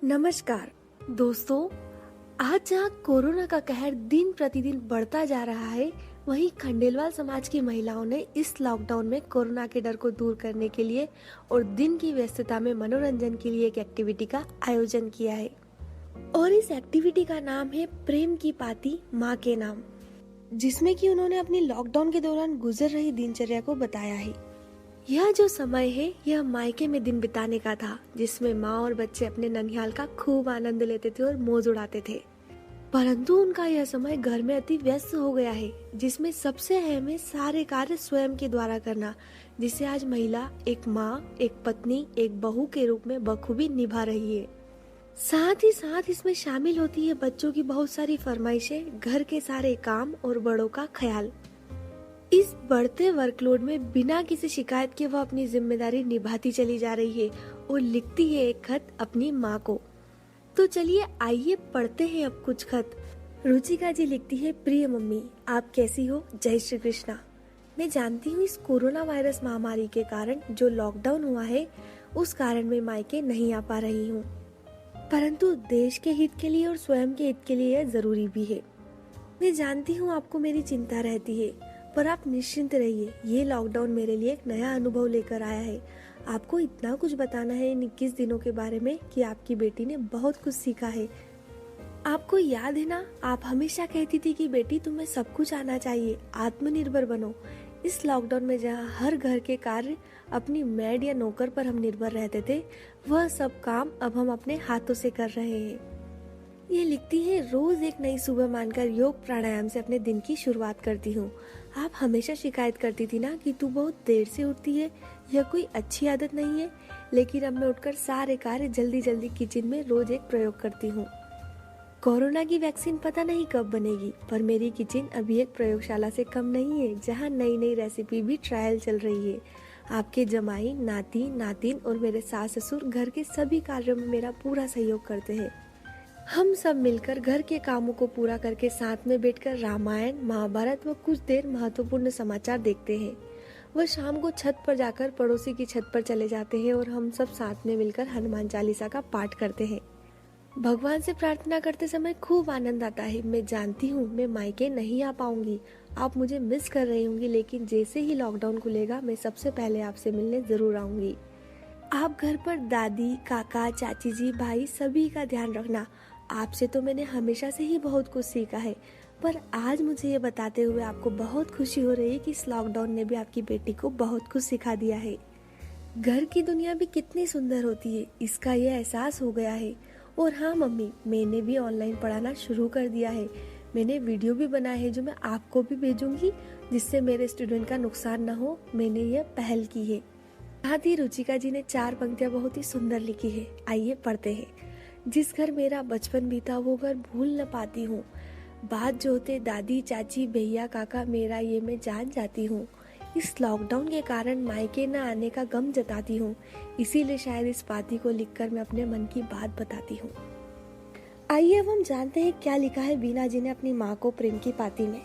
नमस्कार दोस्तों। आज जहाँ कोरोना का कहर दिन प्रतिदिन बढ़ता जा रहा है, वहीं खंडेलवाल समाज की महिलाओं ने इस लॉकडाउन में कोरोना के डर को दूर करने के लिए और दिन की व्यस्तता में मनोरंजन के लिए एक एक्टिविटी का आयोजन किया है। और इस एक्टिविटी का नाम है प्रेम की पाती माँ के नाम, जिसमें कि उन्होंने अपनी लॉकडाउन के दौरान गुजर रही दिनचर्या को बताया है। यह जो समय है, यह मायके में दिन बिताने का था, जिसमें माँ और बच्चे अपने ननिहाल का खूब आनंद लेते थे और मौज उड़ाते थे। परंतु उनका यह समय घर में अति व्यस्त हो गया है, जिसमें सबसे अहम है सारे कार्य स्वयं के द्वारा करना, जिसे आज महिला एक माँ, एक पत्नी, एक बहू के रूप में बखूबी निभा रही है। साथ ही साथ इसमें शामिल होती है बच्चों की बहुत सारी फरमाइशें, घर के सारे काम और बड़ों का ख्याल। इस बढ़ते वर्कलोड में बिना किसी शिकायत के वह अपनी जिम्मेदारी निभाती चली जा रही है और लिखती है एक खत अपनी माँ को। तो चलिए आइए पढ़ते हैं अब कुछ खत। रुचिका जी लिखती है, प्रिय मम्मी, आप कैसी हो? जय श्री कृष्णा। मैं जानती हूँ इस कोरोना वायरस महामारी के कारण जो लॉकडाउन हुआ है, उस कारण मैं मायके नहीं आ पा रही हूँ, परंतु देश के हित के लिए और स्वयं के हित के लिए यह जरूरी भी है। मैं जानती हूँ आपको मेरी चिंता रहती है, पर आप निश्चिंत रहिए। ये लॉकडाउन मेरे लिए एक नया अनुभव लेकर आया है। आपको इतना कुछ बताना है इन 21 दिनों के बारे में कि आपकी बेटी ने बहुत कुछ सीखा है। आपको याद है ना, आप हमेशा कहती थी कि बेटी तुम्हें सब कुछ आना चाहिए, आत्मनिर्भर बनो। इस लॉकडाउन में जहाँ हर घर के कार्य अपनी मैड या नौकर पर हम निर्भर रहते थे, वह सब काम अब हम अपने हाथों से कर रहे हैं। ये लिखती है, रोज एक नई सुबह मानकर योग प्राणायाम से अपने दिन की शुरुआत करती हूँ। आप हमेशा शिकायत करती थी ना कि तू बहुत देर से उठती है, यह कोई अच्छी आदत नहीं है, लेकिन अब मैं उठकर सारे कार्य जल्दी जल्दी किचन में रोज एक प्रयोग करती हूँ। कोरोना की वैक्सीन पता नहीं कब बनेगी, पर मेरी किचन अभी एक प्रयोगशाला से कम नहीं है, जहाँ नई नई रेसिपी भी ट्रायल चल रही है। आपके जमाई, नाती, नातिन और मेरे सास ससुर घर के सभी कार्यों में मेरा पूरा सहयोग करते हैं। हम सब मिलकर घर के कामों को पूरा करके साथ में बैठकर रामायण, महाभारत व कुछ देर महत्वपूर्ण समाचार देखते हैं। वह शाम को छत पर जाकर पड़ोसी की छत पर चले जाते हैं और हम सब साथ में मिलकर हनुमान चालीसा का पाठ करते हैं। भगवान से प्रार्थना करते समय खूब आनंद आता है। मैं जानती हूँ मैं मायके नहीं आ पाऊंगी, आप मुझे मिस कर रही होंगी, लेकिन जैसे ही लॉकडाउन खुलेगा मैं सबसे पहले आपसे मिलने जरूर आऊंगी। आप घर पर दादी, काका, चाची जी, भाई सभी का ध्यान रखना। आपसे तो मैंने हमेशा से ही बहुत कुछ सीखा है, पर आज मुझे ये बताते हुए आपको बहुत खुशी हो रही है कि इस लॉकडाउन ने भी आपकी बेटी को बहुत कुछ सिखा दिया है। घर की दुनिया भी कितनी सुंदर होती है, इसका यह एहसास हो गया है। और हाँ मम्मी, मैंने भी ऑनलाइन पढ़ाना शुरू कर दिया है। मैंने वीडियो भी बनाए हैं जो मैं आपको भी भेजूंगी, जिससे मेरे स्टूडेंट का नुकसान न हो। मैंने यह पहल की है। साथ ही रुचिका जी ने 4 पंक्तियां बहुत ही सुंदर लिखी है, आइए पढ़ते हैं। जिस घर मेरा बचपन बीता वो घर भूल न पाती हूँ। बात जो होते दादी, चाची, भैया, काका, मेरा ये मैं जान जाती हूँ। इस लॉकडाउन के कारण मायके न आने का गम जताती हूँ, इसीलिए शायद इस पाती को लिखकर मैं अपने मन की बात बताती हूँ। आइए अब हम जानते हैं क्या लिखा है बीना जी ने अपनी माँ को प्रेम की पाती में।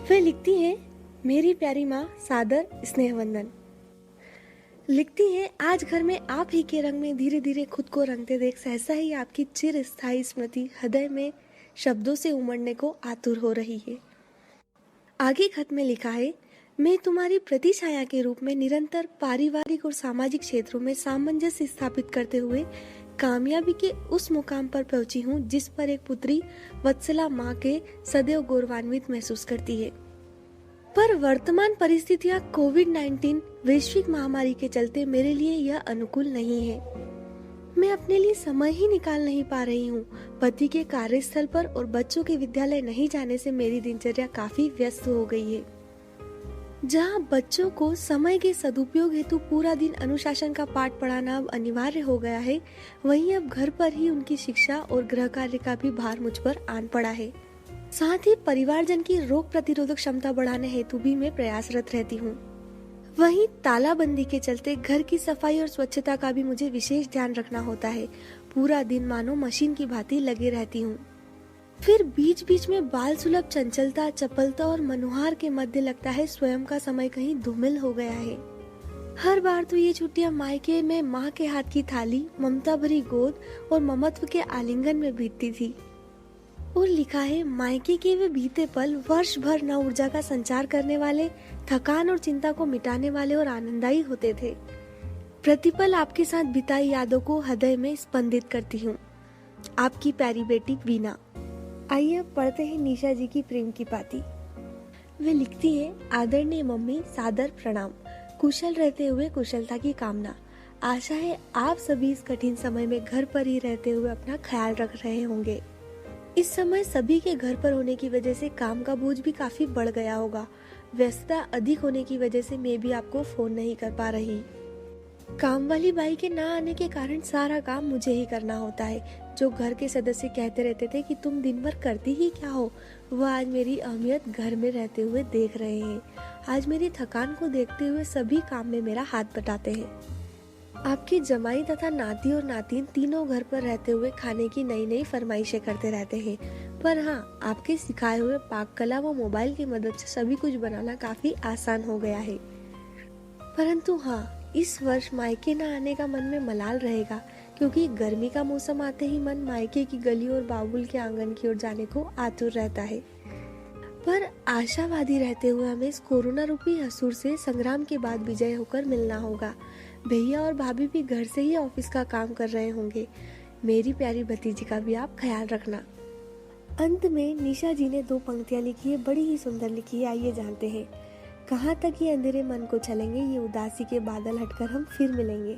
वे लिखती है, मेरी प्यारी माँ, सादर स्नेह वंदन। लिखती है, आज घर में आप ही के रंग में धीरे धीरे खुद को रंगते देख सहसा ही आपकी चिर स्थायी स्मृति हृदय में शब्दों से उमड़ने को आतुर हो रही है। आगे खत में लिखा है, मैं तुम्हारी प्रतिछाया के रूप में निरंतर पारिवारिक और सामाजिक क्षेत्रों में सामंजस्य स्थापित करते हुए कामयाबी के उस मुकाम पर पहुंची हूँ जिस पर एक पुत्री वत्सला माँ के सदैव गौरवान्वित महसूस करती है। पर वर्तमान परिस्थितियां कोविड-19 वैश्विक महामारी के चलते मेरे लिए यह अनुकूल नहीं है। मैं अपने लिए समय ही निकाल नहीं पा रही हूँ। पति के कार्यस्थल पर और बच्चों के विद्यालय नहीं जाने से मेरी दिनचर्या काफी व्यस्त हो गई है। जहाँ बच्चों को समय के सदुपयोग हेतु पूरा दिन अनुशासन का पाठ पढ़ाना अब अनिवार्य हो गया है, वहीं अब घर पर ही उनकी शिक्षा और गृह कार्य का भी भार मुझ पर आन पड़ा है। साथ ही परिवारजन की रोग प्रतिरोधक क्षमता बढ़ाने हेतु भी मैं प्रयासरत रहती हूँ। वहीं तालाबंदी के चलते घर की सफाई और स्वच्छता का भी मुझे विशेष ध्यान रखना होता है। पूरा दिन मानो मशीन की भांति लगे रहती हूँ। फिर बीच बीच में बाल सुलभ चंचलता, चपलता और मनोहार के मध्य लगता है स्वयं का समय कहीं धूमिल हो गया है। हर बार तो ये छुट्टियां मायके में माँ के हाथ की थाली, ममता भरी गोद और ममत्व के आलिंगन में बीतती थी। और लिखा है, मायके के वे बीते पल वर्ष भर नव ऊर्जा का संचार करने वाले, थकान और चिंता को मिटाने वाले और आनंददायी होते थे। प्रतिपल आपके साथ बिताई यादों को हृदय में स्पंदित करती हूँ। आपकी प्यारी बेटी वीना। आइए अब पढ़ते हैं निशा जी की प्रेम की पाती। वे लिखती है, आदरणीय मम्मी, सादर प्रणाम। कुशल रहते हुए कुशलता की कामना। आशा है आप सभी इस कठिन समय में घर पर ही रहते हुए अपना ख्याल रख रहे होंगे। इस समय सभी के घर पर होने की वजह से काम का बोझ भी काफी बढ़ गया होगा। व्यस्तता अधिक होने की वजह से मैं भी आपको फोन नहीं कर पा रही। काम वाली बाई के ना आने के कारण सारा काम मुझे ही करना होता है। जो घर के सदस्य कहते रहते थे कि तुम दिन भर करती ही क्या हो, वह आज मेरी अहमियत घर में रहते हुए देख रहे हैं। आज मेरी थकान को देखते हुए सभी काम में मेरा हाथ बटाते हैं। आपकी जमाई तथा नाती और नातिन तीनों घर पर रहते हुए खाने की नई नई फरमाइशें करते रहते हैं। पर हाँ, आपके सिखाए हुए पाक कला व मोबाइल की मदद से सभी कुछ बनाना काफी आसान हो गया है। परंतु हाँ, इस वर्ष मायके न आने का मन में मलाल रहेगा, क्योंकि गर्मी का मौसम आते ही मन मायके की गली और बाबुल के आंगन की ओर जाने को आतुर रहता है। पर आशावादी रहते हुए हमें इस कोरोना रूपी असुर से संग्राम के बाद विजय होकर मिलना होगा। भैया और भाभी भी घर से ही ऑफिस का काम कर रहे होंगे। मेरी प्यारी भतीजी का भी आप ख्याल रखना। अंत में निशा जी ने 2 पंक्तियां लिखी है, बड़ी ही सुंदर लिखी है। आइए जानते हैं। कहाँ तक ये अंधेरे मन को चलेंगे, ये उदासी के बादल हटकर हम फिर मिलेंगे।